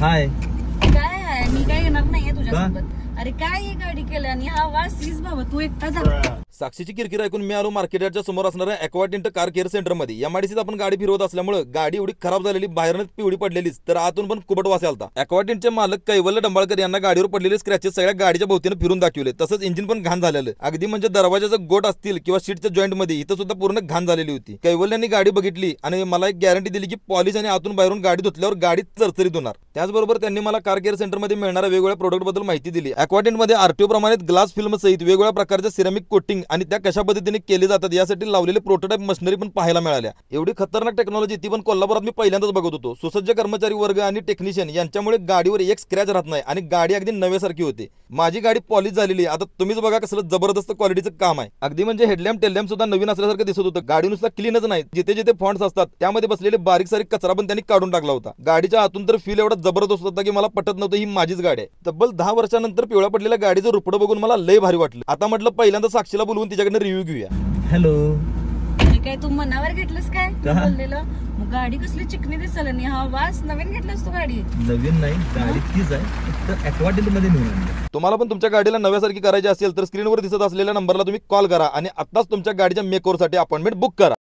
हाय. काय आहे? मी काय येणार नाहीये तुझ्यासोबत. अरे काय ही गाडी केली आणि हा वास सीज बाबा, तू एकटा जा. साक्षीची किरकिर ऐकून मी आलो मार्केटच्या समोर असणाऱ्या ॲक्वाटिंट कार केअर सेंटर मध्ये. एमआयडीसीत आपण गाडी फिरवत असल्यामुळे गाडी एवढी खराब झालेली, बाहेरच पिवळी पडलेलीच, तर आतून पण कुबट वास आलता. ॲक्वाटिंटचे मालक कैवल्य डंबाळकर यांना गाडीवर पडलेले स्क्रॅचेस सगळ्या गाडीच्या भोवतीने फिरून दाखवले. तसंच इंजिन पण घाण झालेलं, अगदी म्हणजे दरवाजाचं गोट असतील किंवा सीटच्या जॉईंट मध्ये इथं सुद्धा पूर्ण घाण झालेली होती. कैवल्यांनी गाडी बघितली आणि मला एक गॅरंटी दिली की पॉलिश आणि आतून बाहेरून गाडी धुतल्यावर गाडी चरचरीत होणार. त्याचबरोबर त्यांनी मला कार केअर सेंटर मध्ये मिळणाऱ्या वेगवेगळ्या प्रोडक्ट बद्दल माहिती दिली. ॲक्वाटिंट मध्ये आरटीओ प्रमाणे ग्लास फिल्म सहित वेगवेगळ्या प्रकारच्या सिरेमिक कोटिंग आणि त्या कशा पद्धतीने केले जातात यासाठी लावलेले प्रोटोटाइप मशिनरी पण पाहायला मिळाल्या. एवढी खतरनाक टेक्नॉलॉजी ती पण कोल्हापुरात मी पहिल्यांदाच बघत होतो. सुसज्ज कर्मचारी वर्ग आणि टेक्निशियन यांच्यामुळे गाडीवर एक स्क्रॅच राहत नाही आणि गाडी अगदी नव्यासारखी होते. माझी गाडी पॉलिश झालेली. आता तुम्हीच बघा कसलं जबरदस्त क्वालिटीचं काम आहे. अगदी म्हणजे हेडलॅम्प टेललॅम्प सुद्धा नवीन असल्यासारखं दिसत होतं. गाडी नुसता क्लीनच नाही, जिथे जिथे फॉन्ट्स असतात त्यामध्ये बसलेले बारीक सारीक कचरा पण त्यांनी काढून टाकला होता. गाडीच्या आतून तर फील एवढा जबरदस्त होता की मला पटत नव्हतं ही माझीच गाडी आहे. तब्बल 10 वर्षानंतर पिवळा पडलेल्या गाडीचं रुपडं बघून मला लय भारी वाटलं. आता म्हटलं पहिल्यांदा साक्षीला बोलवून तिच्याकडनं रिव्ह्यू घेऊया. हॅलो. काय तू मनावर घेतलंस काय बोललेलं? मग गाडी कसली चिकनी दिसली आणि हा वास. नवीन घेतलंस तू गाडी? नवीन नाही, गाडी तीच आहे, फक्त ॲक्वाटिंट मध्ये नेऊन आणली. तुम्हाला पण तुमच्या गाडीला नव्यासारखी करायची असेल तर स्क्रीनवर दिसत असलेल्या नंबरला तुम्ही कॉल करा आणि आताच तुमच्या गाडीच्या मेकओव्हरसाठी अपॉइंटमेंट बुक करा.